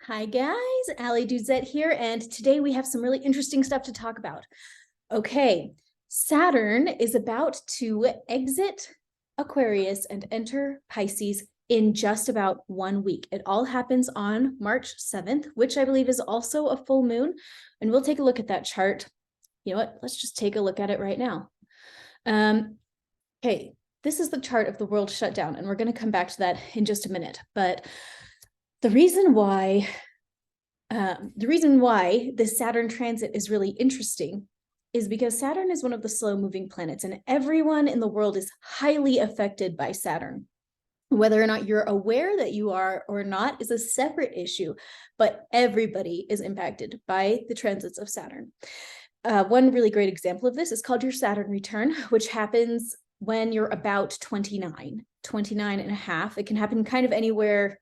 Hi guys, Ali Duzette here, and today we have some really interesting stuff to talk about. Okay, Saturn is about to exit Aquarius and enter Pisces in just about 1 week. It all happens on March 7th, which I believe is also a full moon, and we'll take a look at that chart. You know what? Let's just take a look at it right now. Okay, this is the chart of the world shutdown, and we're going to come back to that in just a minute, but the reason why this Saturn transit is really interesting is because Saturn is one of the slow-moving planets, and everyone in the world is highly affected by Saturn. Whether or not you're aware that you are or not is a separate issue, but everybody is impacted by the transits of Saturn. One really great example of this is called your Saturn return, which happens when you're about 29 and a half. It can happen kind of anywhere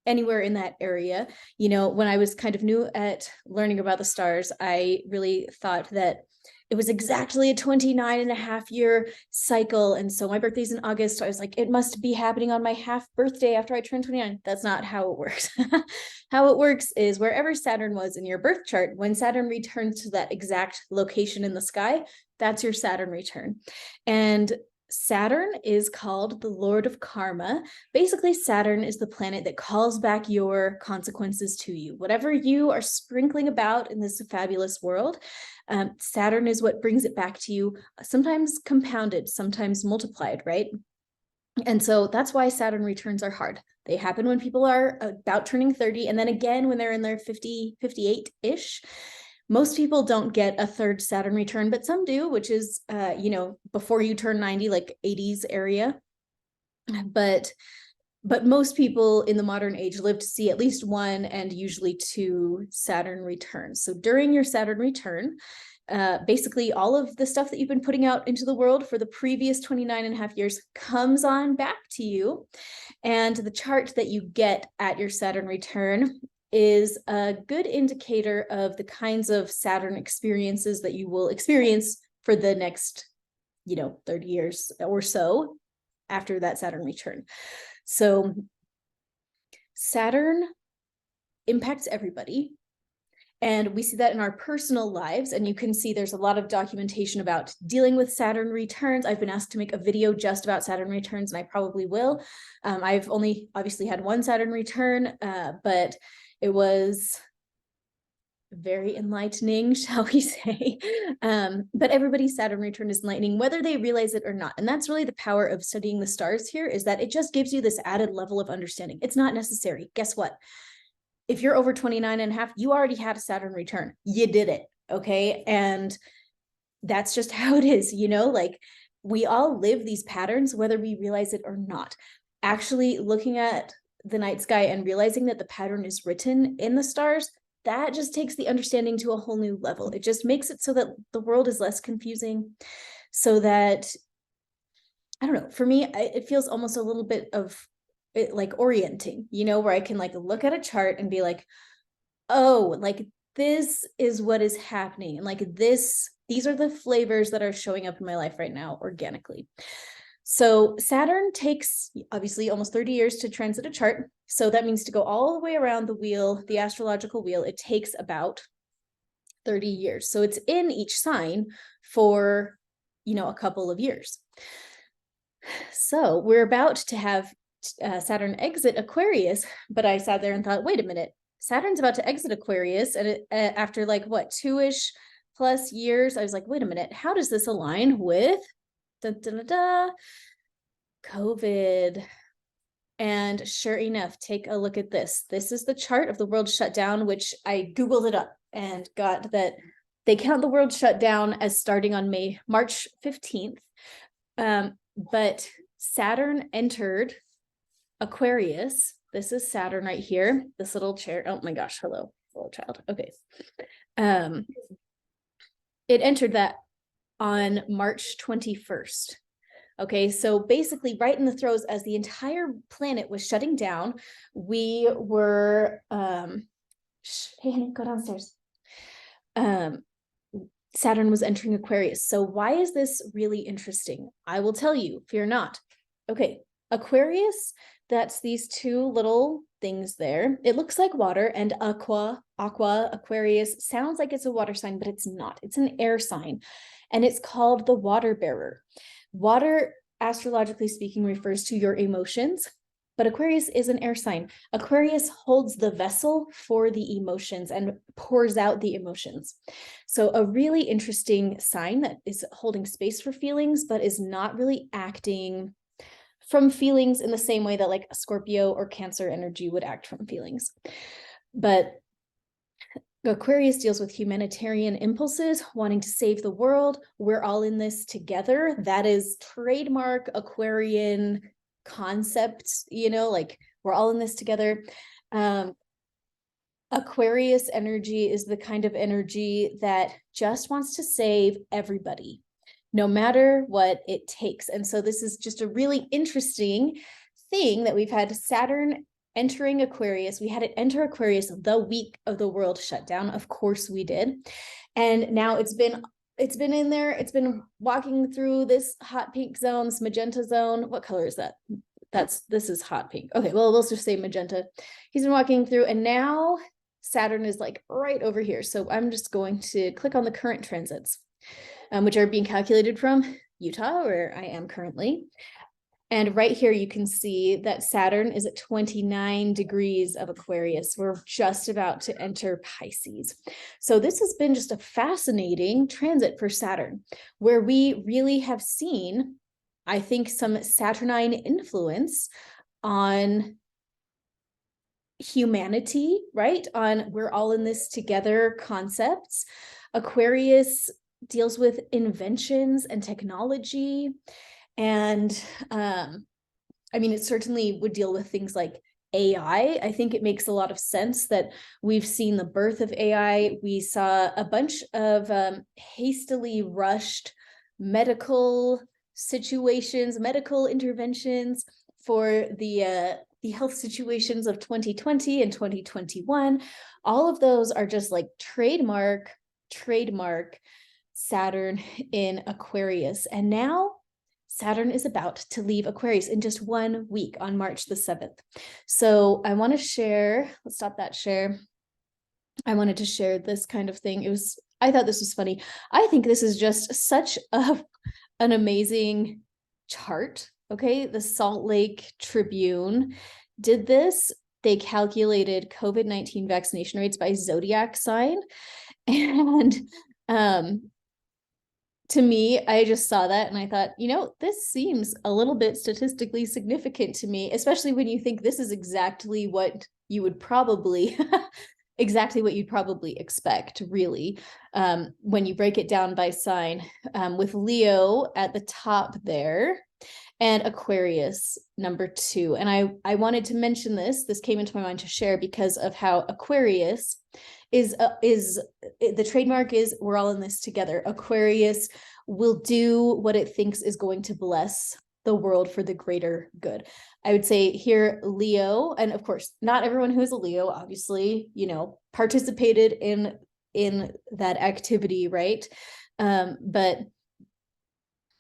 in that area. You know, when I was kind of new at learning about the stars, I really thought that it was exactly a 29 and a half year cycle. And so my birthday's in August. So I was like, it must be happening on my half birthday after I turn 29. That's not how it works. How it works is wherever Saturn was in your birth chart, when Saturn returns to that exact location in the sky, that's your Saturn return. And Saturn is called the Lord of Karma. Basically, Saturn is the planet that calls back your consequences to you. Whatever you are sprinkling about in this fabulous world, Saturn is what brings it back to you, sometimes compounded, sometimes multiplied, right? And so that's why Saturn returns are hard. They happen when people are about turning 30, and then again when they're in their 50, 58-ish. Most people don't get a third Saturn return, but some do, which is, before you turn 90, like 80s area. But most people in the modern age live to see at least one and usually two Saturn returns. So during your Saturn return, basically all of the stuff that you've been putting out into the world for the previous 29 and a half years comes on back to you. And the chart that you get at your Saturn return is a good indicator of the kinds of Saturn experiences that you will experience for the next, 30 years or so after that Saturn return. So Saturn impacts everybody. And we see that in our personal lives. And you can see there's a lot of documentation about dealing with Saturn returns. I've been asked to make a video just about Saturn returns, and I probably will. I've only obviously had one Saturn return, but it was very enlightening, shall we say. But everybody's Saturn return is enlightening, whether they realize it or not. And that's really the power of studying the stars here, is that it just gives you this added level of understanding. It's not necessary. Guess what? If you're over 29 and a half, you already had a Saturn return. You did it, okay? And that's just how it is, like we all live these patterns, whether we realize it or not. Actually looking at the night sky and realizing that the pattern is written in the stars, that just takes the understanding to a whole new level. It just makes it so that the world is less confusing, so that, I don't know, for me, it feels almost a little bit of it, like orienting, where I can like look at a chart and be like, oh, like this is what is happening. And like these are the flavors that are showing up in my life right now organically. So Saturn takes obviously almost 30 years to transit a chart. So that means to go all the way around the wheel, the astrological wheel, it takes about 30 years. So it's in each sign for, a couple of years. So we're about to have Saturn exit Aquarius, but I sat there and thought, wait a minute, Saturn's about to exit Aquarius, and after like what, 2-ish plus years, I was like, wait a minute, how does this align with COVID? And sure enough, take a look at this. This is the chart of the world shutdown, which I Googled it up and got that they count the world shutdown as starting on March 15th. But Saturn entered Aquarius. This is Saturn right here. This little chair. Oh my gosh. Hello, little child. Okay. It entered that on March 21st. Okay, so basically right in the throes as the entire planet was shutting down, we were, hey, honey, go downstairs. Saturn was entering Aquarius. So why is this really interesting? I will tell you, fear not. Okay, Aquarius That's these two little things there. It looks like water, and Aquarius sounds like it's a water sign, but it's not. It's an air sign, and it's called the water bearer. Water, astrologically speaking, refers to your emotions, but Aquarius is an air sign. Aquarius holds the vessel for the emotions and pours out the emotions. So a really interesting sign that is holding space for feelings, but is not really acting from feelings in the same way that like a Scorpio or Cancer energy would act from feelings. But Aquarius deals with humanitarian impulses, wanting to save the world. We're all in this together. That is trademark Aquarian concepts, like we're all in this together. Aquarius energy is the kind of energy that just wants to save everybody, no matter what it takes. And so this is just a really interesting thing that we've had Saturn entering Aquarius. We had it enter Aquarius the week of the world shutdown. Of course we did. And now it's been in there. It's been walking through this hot pink zone, this magenta zone. What color is that? This is hot pink. Okay, well, we'll just say magenta. He's been walking through, and now Saturn is like right over here. So I'm just going to click on the current transits, which are being calculated from Utah, where I am currently. And right here, you can see that Saturn is at 29 degrees of Aquarius. We're just about to enter Pisces. So this has been just a fascinating transit for Saturn, where we really have seen, I think, some Saturnine influence on humanity, right? On we're all in this together concepts. Aquarius deals with inventions and technology. And it certainly would deal with things like AI. I think it makes a lot of sense that we've seen the birth of AI. We saw a bunch of hastily rushed medical situations, medical interventions for the health situations of 2020 and 2021. All of those are just like trademark Saturn in Aquarius. And now Saturn is about to leave Aquarius in just 1 week on March the 7th. So I want to share, let's stop that share. I wanted to share this kind of thing. I thought this was funny. I think this is just such an amazing chart. Okay, the Salt Lake Tribune did this. They calculated COVID-19 vaccination rates by Zodiac sign. And to me, I just saw that and I thought, this seems a little bit statistically significant to me, especially when you think this is exactly what you would probably expect, really, when you break it down by sign, with Leo at the top there and Aquarius number 2. And I wanted to mention this came into my mind to share because of how Aquarius is the trademark is we're all in this together. Aquarius will do what it thinks is going to bless the world for the greater good. I would say here, Leo, and of course, not everyone who is a Leo, obviously, participated in that activity, right? But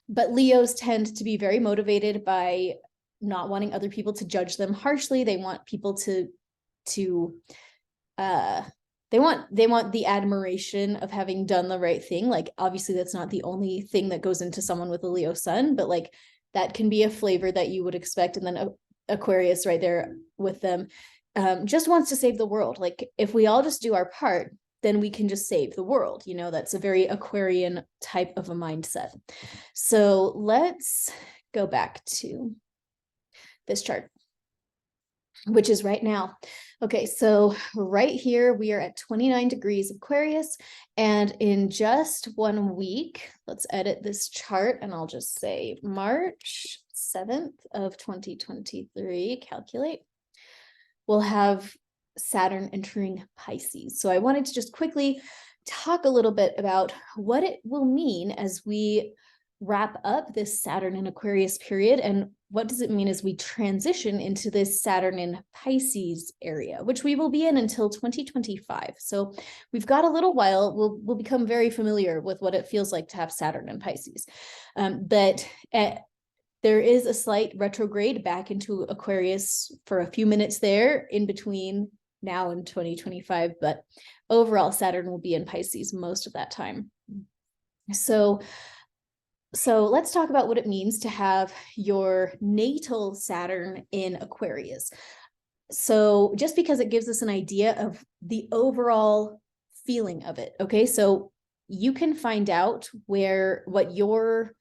Leos tend to be very motivated by not wanting other people to judge them harshly. They want people they want the admiration of having done the right thing. Like, obviously that's not the only thing that goes into someone with a Leo sun, but like that can be a flavor that you would expect. And then Aquarius right there with them, just wants to save the world. Like, if we all just do our part, then we can just save the world. That's a very Aquarian type of a mindset. So let's go back to this chart, which is right now. Okay, so right here, we are at 29 degrees Aquarius, and in just 1 week, let's edit this chart, and I'll just say March 7th of 2023, calculate, we'll have Saturn entering Pisces. So I wanted to just quickly talk a little bit about what it will mean as we wrap up this Saturn in Aquarius period, and what does it mean as we transition into this Saturn in Pisces area, which we will be in until 2025. So we've got a little while. We'll become very familiar with what it feels like to have Saturn in Pisces. But There is a slight retrograde back into Aquarius for a few minutes there in between now and 2025, but overall Saturn will be in Pisces most of that time. So let's talk about what it means to have your natal Saturn in Aquarius. So just because it gives us an idea of the overall feeling of it, okay? So you can find out what your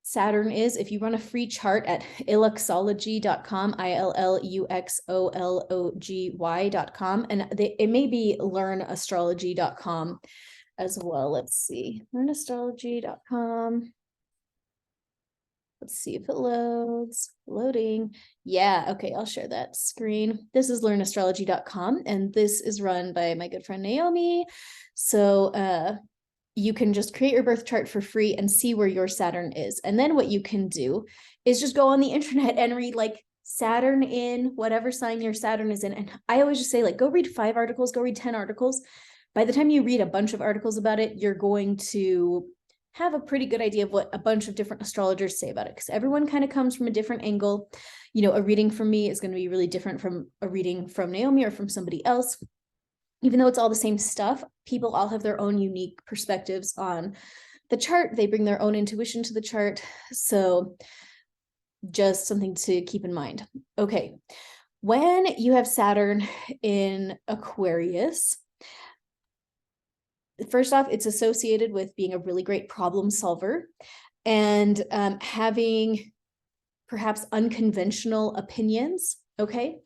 Saturn is if you run a free chart at illuxology.com, ILLUXOLOGY.com, and it may be learnastrology.com as well. Let's see, learnastrology.com. Let's see if it loads. Loading. Yeah, okay, I'll share that screen. This is learnastrology.com, and this is run by my good friend Naomi. So you can just create your birth chart for free and see where your Saturn is. And then what you can do is just go on the internet and read like Saturn in whatever sign your Saturn is in. And I always just say, like, go read 5 articles, go read 10 articles. By the time you read a bunch of articles about it, you're going to have a pretty good idea of what a bunch of different astrologers say about it, because everyone kind of comes from a different angle. You know, a reading from me is going to be really different from a reading from Naomi or from somebody else. Even though it's all the same stuff, people all have their own unique perspectives on the chart. They bring their own intuition to the chart. So just something to keep in mind. Okay, when you have Saturn in Aquarius, first off, it's associated with being a really great problem solver and having perhaps unconventional opinions, okay?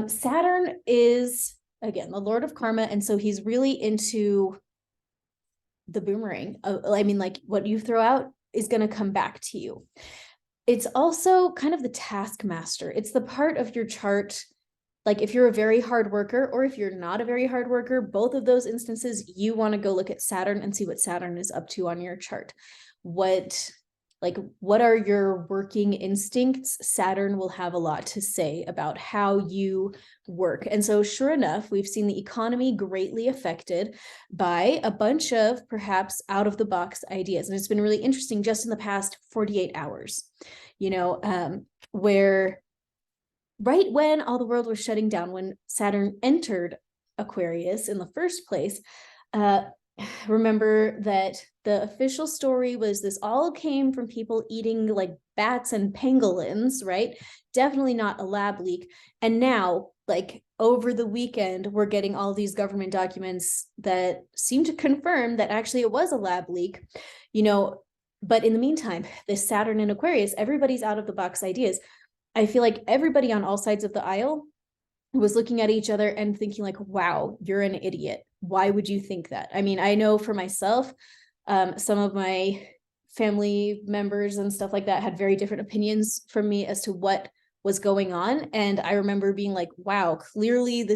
Saturn is, again, the Lord of Karma, and so he's really into the boomerang. I mean, like, what you throw out is going to come back to you. It's also kind of the taskmaster. It's the part of your chart, like if you're a very hard worker or if you're not a very hard worker, both of those instances, you want to go look at Saturn and see what Saturn is up to on your chart. What are your working instincts? Saturn will have a lot to say about how you work. And so sure enough, we've seen the economy greatly affected by a bunch of perhaps out of the box ideas. And it's been really interesting just in the past 48 hours, where right when all the world was shutting down, when Saturn entered Aquarius in the first place, remember that the official story was this all came from people eating like bats and pangolins, right? Definitely not a lab leak. And now, like over the weekend, we're getting all these government documents that seem to confirm that actually it was a lab leak, but in the meantime, this Saturn in Aquarius, everybody's out of the box ideas. I feel like everybody on all sides of the aisle was looking at each other and thinking like, wow, you're an idiot. Why would you think that? I mean, I know for myself, some of my family members and stuff like that had very different opinions from me as to what was going on. And I remember being like, wow, clearly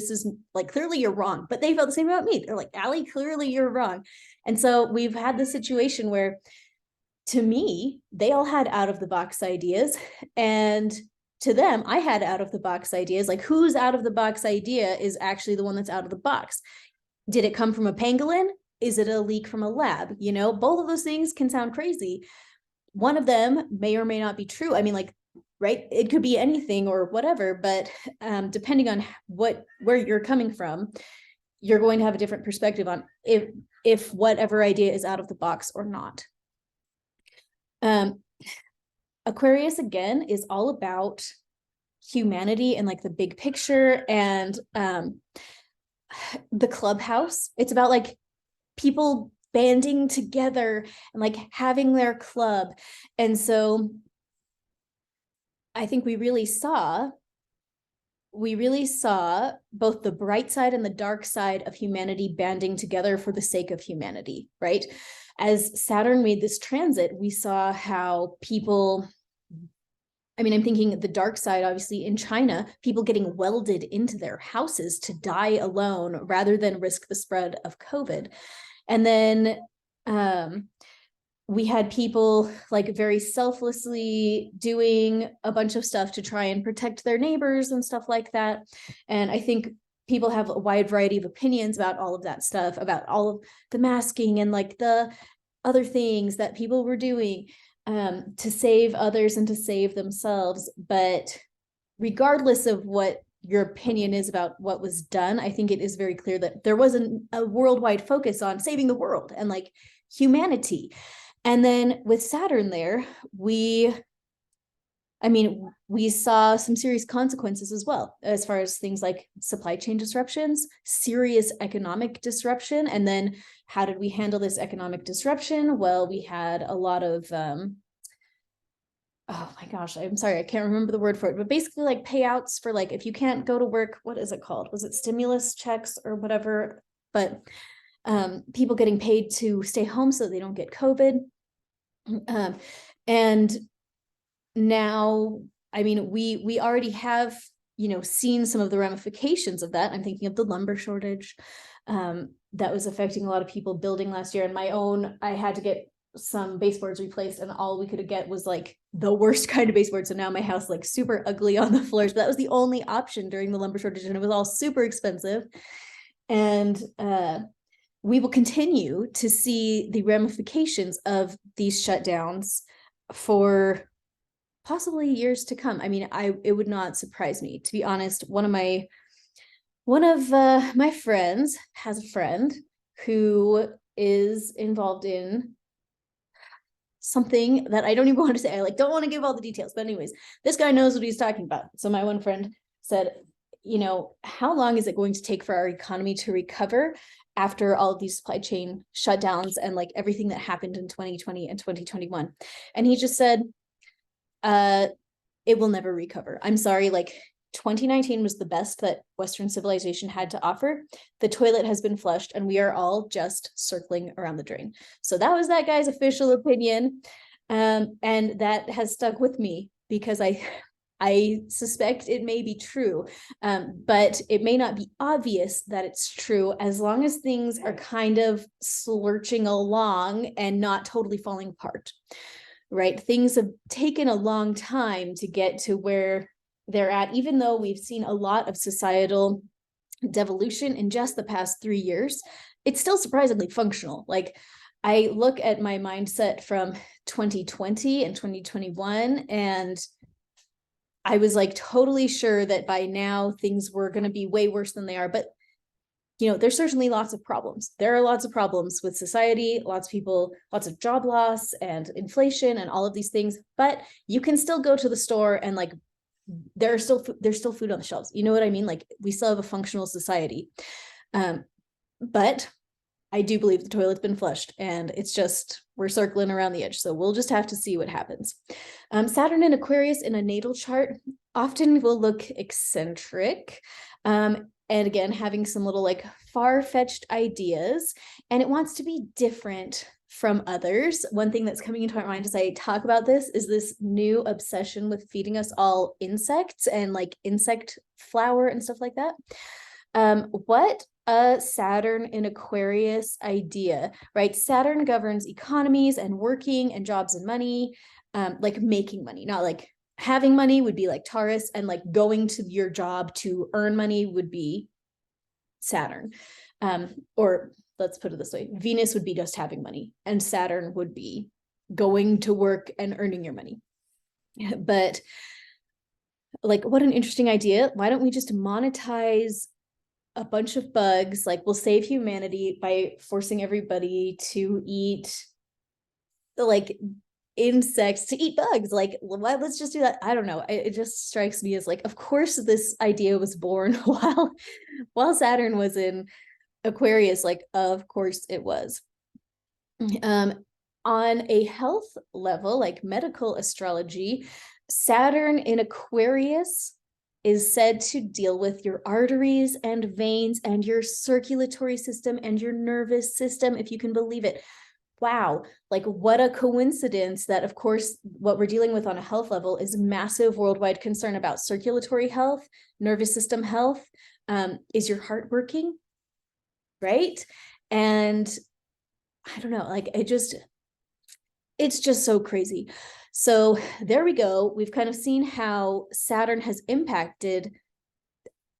you're wrong. But they felt the same about me. They're like, Allie, clearly you're wrong. And so we've had this situation where, to me, they all had out of the box ideas, and to them, I had out of the box ideas. Like, whose out of the box idea is actually the one that's out of the box? Did it come from a pangolin? Is it a leak from a lab? Both of those things can sound crazy. One of them may or may not be true. I mean, like, right? It could be anything or whatever, but depending on where you're coming from, you're going to have a different perspective on if whatever idea is out of the box or not. Aquarius, again, is all about humanity and like the big picture and the clubhouse. It's about like people banding together and like having their club. And so I think we really saw both the bright side and the dark side of humanity banding together for the sake of humanity, right? As Saturn made this transit, we saw how people, I mean, I'm thinking the dark side, obviously in China, people getting welded into their houses to die alone rather than risk the spread of COVID. And then we had people like very selflessly doing a bunch of stuff to try and protect their neighbors and stuff like that. And I think people have a wide variety of opinions about all of that stuff, about all of the masking and like the other things that people were doing. to save others and to save themselves. But regardless of what your opinion is about what was done, I think it is very clear that there wasn't a worldwide focus on saving the world and like humanity. And then with Saturn there, we saw some serious consequences as well, as far as things like supply chain disruptions, serious economic disruption. And then how did we handle this economic disruption? Well, we had a lot of, oh my gosh, I'm sorry, I can't remember the word for it, but basically like payouts for like, if you can't go to work, what is it called? Was it stimulus checks or whatever? But people getting paid to stay home so they don't get COVID. And now, we already have, seen some of the ramifications of that. I'm thinking of the lumber shortage that was affecting a lot of people building last year. And I had to get some baseboards replaced, and all we could get was like the worst kind of baseboard. So now my house like super ugly on the floors, but that was the only option during the lumber shortage, and it was all super expensive. And we will continue to see the ramifications of these shutdowns for possibly years to come. It would not surprise me, to be honest. One of my friends has a friend who is involved in something that I don't even want to say. I don't want to give all the details, but anyways, this guy knows what he's talking about. So my one friend said, how long is it going to take for our economy to recover after all of these supply chain shutdowns and like everything that happened in 2020 and 2021? And he just said, it will never recover. I'm sorry, 2019 was the best that Western civilization had to offer. The toilet has been flushed and we are all just circling around the drain. So that was that guy's official opinion. And that has stuck with me because I suspect it may be true, but it may not be obvious that it's true as long as things are kind of slurching along and not totally falling apart, right? Things have taken a long time to get to where they're at, even though we've seen a lot of societal devolution in just the past 3 years. It's still surprisingly functional. I look at my mindset from 2020 and 2021, and I was totally sure that by now things were going to be way worse than they are. But there's certainly lots of problems. There are lots of problems with society, lots of people, lots of job loss and inflation and all of these things. But you can still go to the store and there's still food on the shelves. You know what I mean? We still have a functional society. But I do believe the toilet's been flushed, and it's just, we're circling around the edge. So we'll just have to see what happens. Saturn in Aquarius in a natal chart often will look eccentric. And again, having some little far-fetched ideas, and it wants to be different from others. One thing that's coming into my mind as I talk about this is this new obsession with feeding us all insects and insect flour and stuff like that. What a Saturn in Aquarius idea, right? Saturn governs economies and working and jobs and money, making money, not having money would be Taurus, and going to your job to earn money would be Saturn. Or let's put it this way, Venus would be just having money, and Saturn would be going to work and earning your money. But what an interesting idea. Why don't we just monetize a bunch of bugs? We'll save humanity by forcing everybody to eat insects, to eat bugs. Let's just do that. I don't know. It just strikes me as of course this idea was born while Saturn was in Aquarius. Of course it was. On a health level, medical astrology, Saturn in Aquarius is said to deal with your arteries and veins and your circulatory system and your nervous system, if you can believe it. Wow, what a coincidence that, of course, what we're dealing with on a health level is massive worldwide concern about circulatory health, nervous system health. Is your heart working? Right? And I don't know, it's just so crazy. So there we go. We've kind of seen how Saturn has impacted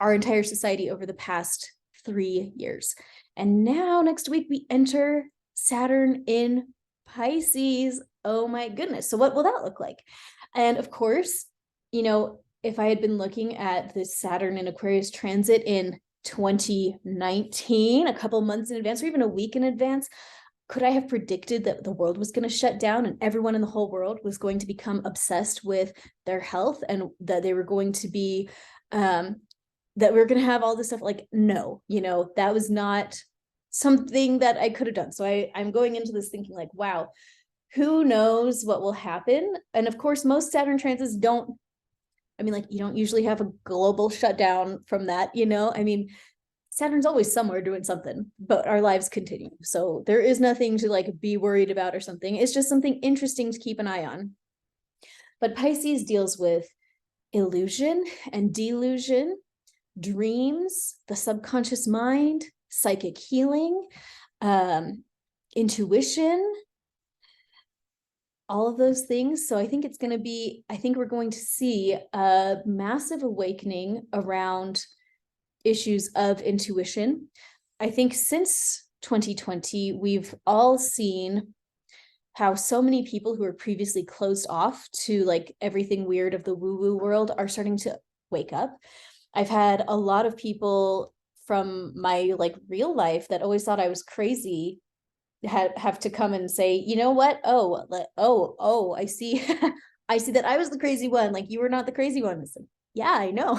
our entire society over the past 3 years. And now next week we enter Saturn in Pisces. Oh my goodness. So what will that look like? And of course, you know, if I had been looking at the Saturn and Aquarius transit in 2019, a couple months in advance, or even a week in advance, could I have predicted that the world was going to shut down and everyone in the whole world was going to become obsessed with their health and that they were going to be, that we are going to have all this stuff? Like, no, you know, that was not something that I could have done. So I'm going into this thinking like, wow, who knows what will happen? And of course, most Saturn transits don't, I mean, like, you don't usually have a global shutdown from that, you know? I mean, Saturn's always somewhere doing something, but our lives continue. So there is nothing to like be worried about or something. It's just something interesting to keep an eye on. But Pisces deals with illusion and delusion, dreams, the subconscious mind, psychic healing, intuition, all of those things. So I think it's going to be, I think we're going to see a massive awakening around issues of intuition. I think since 2020, we've all seen how so many people who were previously closed off to like everything weird of the woo-woo world are starting to wake up. I've had a lot of people from my like real life that always thought I was crazy have to come and say, you know what? Oh, I see. I see that I was the crazy one. Like, you were not the crazy one. Listen, yeah, I know.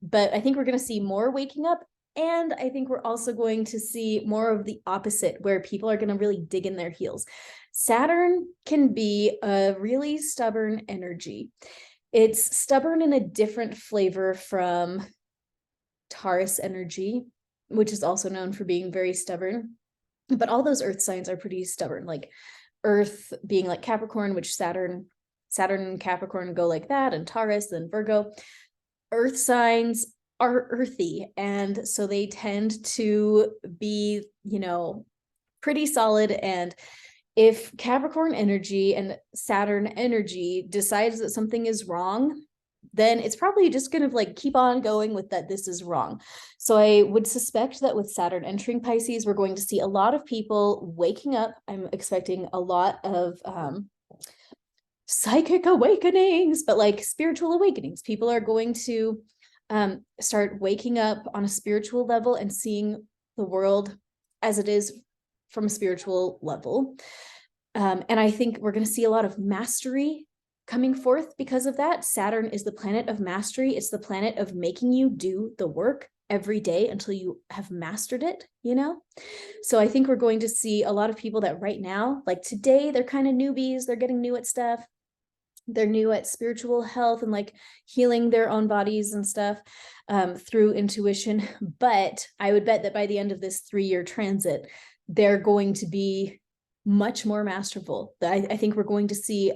But I think we're going to see more waking up. And I think we're also going to see more of the opposite, where people are going to really dig in their heels. Saturn can be a really stubborn energy. It's stubborn in a different flavor from Taurus energy, which is also known for being very stubborn. But all those earth signs are pretty stubborn, like Earth being like Capricorn, which Saturn and Capricorn go like that, and Taurus, then Virgo. Earth signs are earthy, and so they tend to be, you know, pretty solid. And if Capricorn energy and Saturn energy decides that something is wrong, then it's probably just going to like keep on going with that this is wrong. So I would suspect that with Saturn entering Pisces, we're going to see a lot of people waking up. I'm expecting a lot of psychic awakenings, but like spiritual awakenings. People are going to start waking up on a spiritual level and seeing the world as it is from a spiritual level. And I think we're going to see a lot of mastery coming forth because of that. Saturn is the planet of mastery. It's the planet of making you do the work every day until you have mastered it, you know? So I think we're going to see a lot of people that right now, like today, they're kind of newbies. They're getting new at stuff. They're new at spiritual health and like healing their own bodies and stuff through intuition. But I would bet that by the end of this 3-year transit, they're going to be much more masterful. I think we're going to see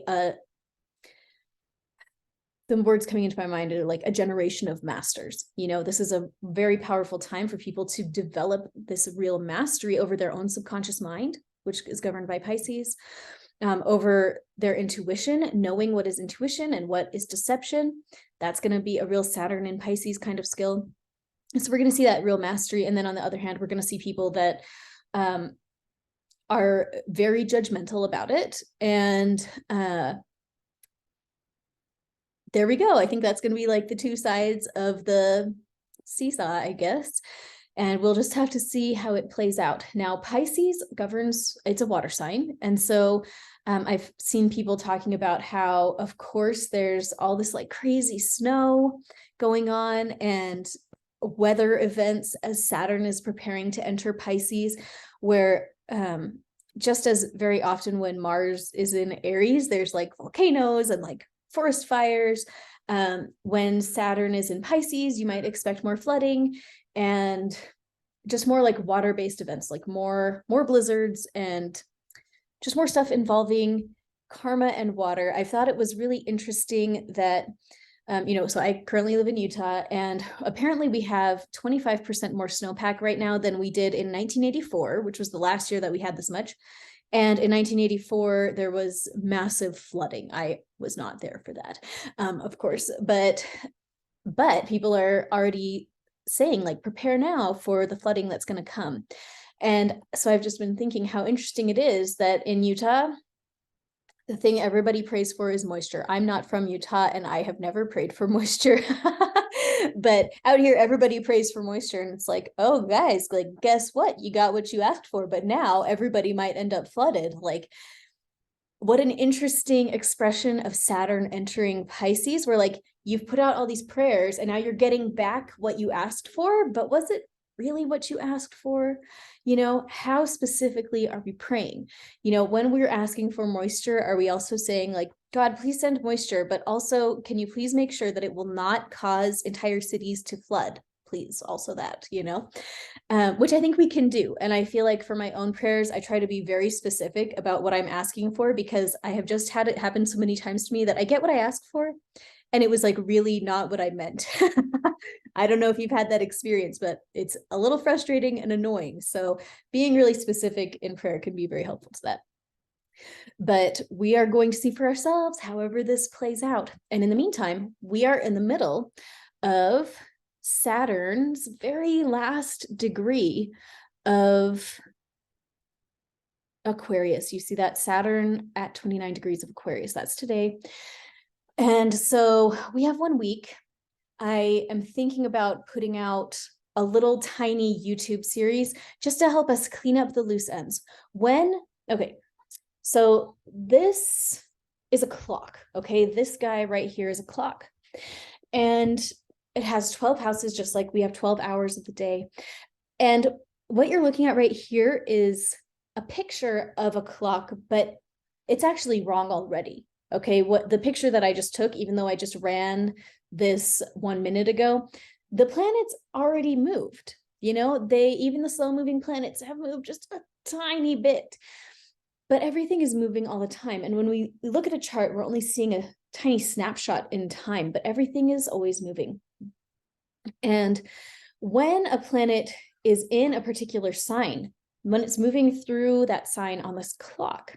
the words coming into my mind are like a generation of masters. You know, this is a very powerful time for people to develop this real mastery over their own subconscious mind, which is governed by Pisces, over their intuition, knowing what is intuition and what is deception. That's going to be a real Saturn in Pisces kind of skill. So we're going to see that real mastery. And then on the other hand, we're going to see people that are very judgmental about it. And there we go. I think that's going to be like the two sides of the seesaw, I guess. And we'll just have to see how it plays out. Now, Pisces governs, it's a water sign. And so I've seen people talking about how, of course, there's all this like crazy snow going on and weather events as Saturn is preparing to enter Pisces, where just as very often when Mars is in Aries, there's like volcanoes and like forest fires. When Saturn is in Pisces, you might expect more flooding and just more like water-based events, like more blizzards and just more stuff involving karma and water. I thought it was really interesting that, so I currently live in Utah, and apparently we have 25% more snowpack right now than we did in 1984, which was the last year that we had this much. And in 1984, there was massive flooding. I was not there for that, of course, but people are already saying like, prepare now for the flooding that's going to come. And so I've just been thinking how interesting it is that in Utah, the thing everybody prays for is moisture. I'm not from Utah and I have never prayed for moisture. But out here, everybody prays for moisture. And it's like, oh, guys, like, guess what? You got what you asked for. But now everybody might end up flooded. Like, what an interesting expression of Saturn entering Pisces, where like you've put out all these prayers and now you're getting back what you asked for, but was it really what you asked for? You know, how specifically are we praying? You know, when we're asking for moisture, are we also saying like, God, please send moisture, but also can you please make sure that it will not cause entire cities to flood? Please, also that, you know, which I think we can do. And I feel like for my own prayers, I try to be very specific about what I'm asking for, because I have just had it happen so many times to me that I get what I asked for and it was like really not what I meant. I don't know if you've had that experience, but it's a little frustrating and annoying. So being really specific in prayer can be very helpful to that. But we are going to see for ourselves however this plays out. And in the meantime, we are in the middle of Saturn's very last degree of Aquarius. You see that Saturn at 29 degrees of Aquarius. That's today. And so we have 1 week. I am thinking about putting out a little tiny YouTube series just to help us clean up the loose ends. Okay, so this is a clock, okay? This guy right here is a clock. And it has 12 houses, just like we have 12 hours of the day. And what you're looking at right here is a picture of a clock, but it's actually wrong already. Okay, what the picture that I just took, even though I just ran this 1 minute ago, the planets already moved. You know, even the slow moving planets have moved just a tiny bit, but everything is moving all the time. And when we look at a chart, we're only seeing a tiny snapshot in time, but everything is always moving. And when a planet is in a particular sign, when it's moving through that sign on this clock,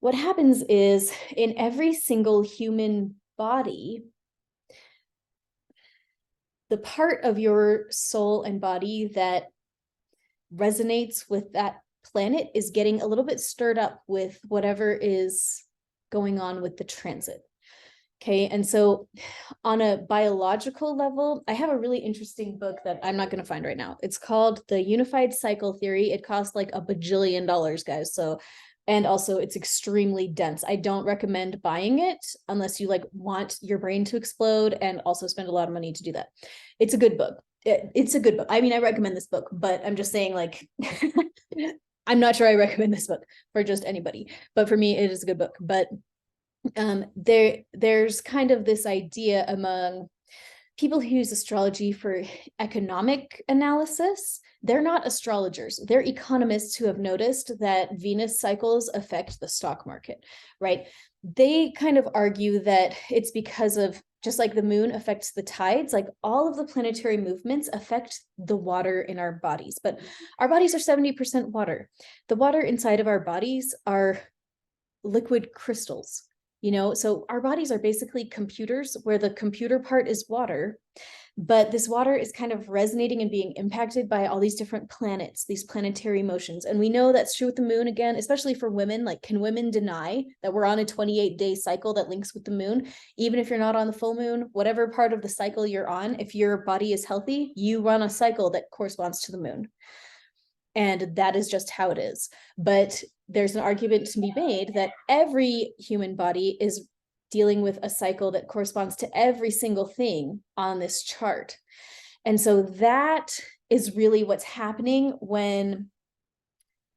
what happens is in every single human body, the part of your soul and body that resonates with that planet is getting a little bit stirred up with whatever is going on with the transit. Okay, and so on a biological level, I have a really interesting book that I'm not going to find right now. It's called The Unified Cycle Theory. It costs like $1 bajillion, guys. So, and also it's extremely dense. I don't recommend buying it unless you like want your brain to explode and also spend a lot of money to do that. It's a good book. It's a good book. I mean, I recommend this book, but I'm just saying like, I'm not sure I recommend this book for just anybody, but for me, it is a good book. But there's kind of this idea among people who use astrology for economic analysis. They're not astrologers. They're economists who have noticed that Venus cycles affect the stock market, right? They kind of argue that it's because of, just like the moon affects the tides, like all of the planetary movements affect the water in our bodies. But our bodies are 70% water. The water inside of our bodies are liquid crystals. You know, so our bodies are basically computers where the computer part is water, but this water is kind of resonating and being impacted by all these different planets, these planetary motions. And we know that's true with the moon again, especially for women. Like, can women deny that we're on a 28-day cycle that links with the moon? Even if you're not on the full moon, whatever part of the cycle you're on, if your body is healthy, you run a cycle that corresponds to the moon. And that is just how it is. But there's an argument to be made that every human body is dealing with a cycle that corresponds to every single thing on this chart. And so that is really what's happening when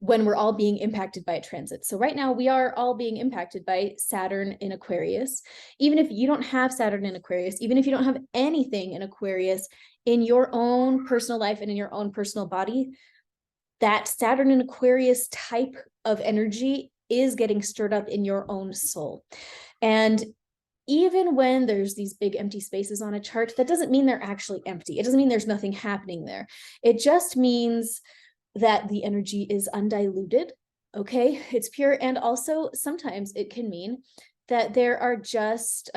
we're all being impacted by a transit. So right now we are all being impacted by Saturn in Aquarius. Even if you don't have Saturn in Aquarius, even if you don't have anything in Aquarius in your own personal life and in your own personal body, that Saturn in Aquarius type of energy is getting stirred up in your own soul. And even when there's these big empty spaces on a chart, that doesn't mean they're actually empty. It doesn't mean there's nothing happening there. It just means that the energy is undiluted. Okay, it's pure. And also sometimes it can mean that there are just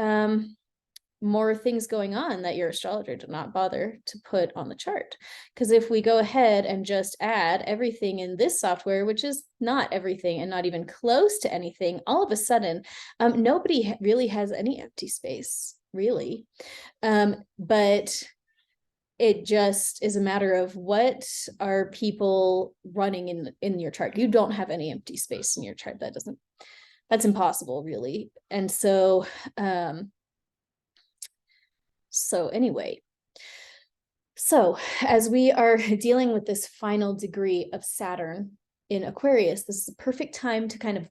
more things going on that your astrologer did not bother to put on the chart. Because if we go ahead and just add everything in this software, which is not everything and not even close to anything, all of a sudden, nobody really has any empty space, really. But it just is a matter of what are people running in your chart. You don't have any empty space in your chart. That's impossible, really. And so, anyway, so as we are dealing with this final degree of Saturn in Aquarius, this is a perfect time to kind of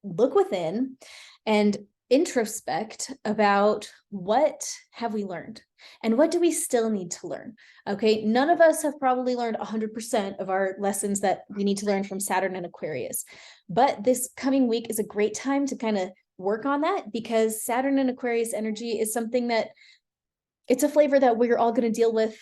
look within and introspect about what have we learned and what do we still need to learn. Okay, none of us have probably learned 100% of our lessons that we need to learn from Saturn and Aquarius, but this coming week is a great time to kind of work on that, because Saturn and Aquarius energy is something that it's a flavor that we're all going to deal with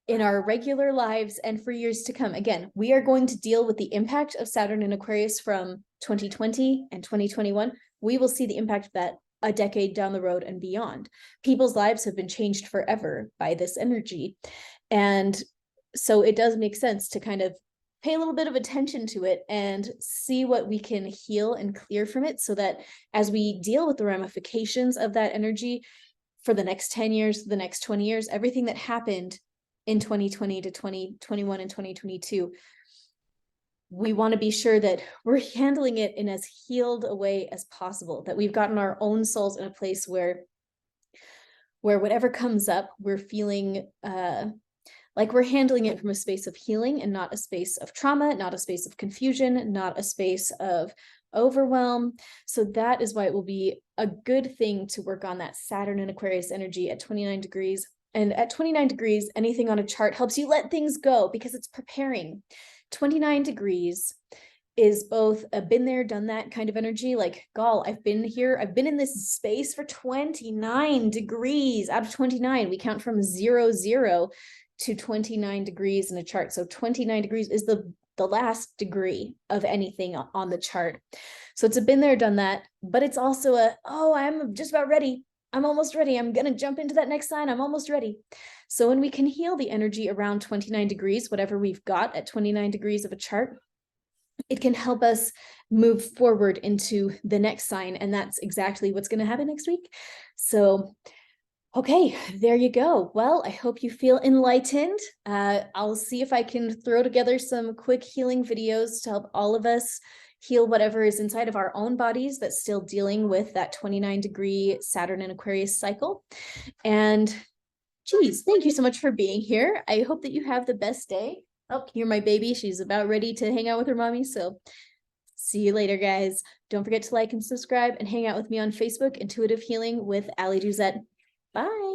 in our regular lives and for years to come. Again, we are going to deal with the impact of Saturn and Aquarius from 2020 and 2021. We will see the impact of that a decade down the road and beyond. People's lives have been changed forever by this energy. And so it does make sense to kind of pay a little bit of attention to it and see what we can heal and clear from it, so that as we deal with the ramifications of that energy for the next 10 years, the next 20 years, everything that happened in 2020 to 2021 and 2022, we want to be sure that we're handling it in as healed a way as possible, that we've gotten our own souls in a place where whatever comes up, we're feeling like we're handling it from a space of healing and not a space of trauma, not a space of confusion, not a space of overwhelm. So that is why it will be a good thing to work on that Saturn and Aquarius energy at 29 degrees. And at 29 degrees, anything on a chart helps you let things go because it's preparing. 29 degrees is both a been there, done that kind of energy. Like, gall, I've been here. I've been in this space for 29 degrees. Out of 29, we count from 0, 0 to 29 degrees in a chart. So 29 degrees is the last degree of anything on the chart. So it's a been there, done that, but it's also I'm just about ready. I'm almost ready. I'm going to jump into that next sign. I'm almost ready. So when we can heal the energy around 29 degrees, whatever we've got at 29 degrees of a chart, it can help us move forward into the next sign. And that's exactly what's going to happen next week. So, okay, there you go. Well, I hope you feel enlightened. I'll see if I can throw together some quick healing videos to help all of us heal whatever is inside of our own bodies that's still dealing with that 29-degree Saturn and Aquarius cycle. And geez, thank you so much for being here. I hope that you have the best day. Oh, you're my baby. She's about ready to hang out with her mommy. So see you later, guys. Don't forget to like and subscribe and hang out with me on Facebook, Intuitive Healing with Ali Duzette. Bye.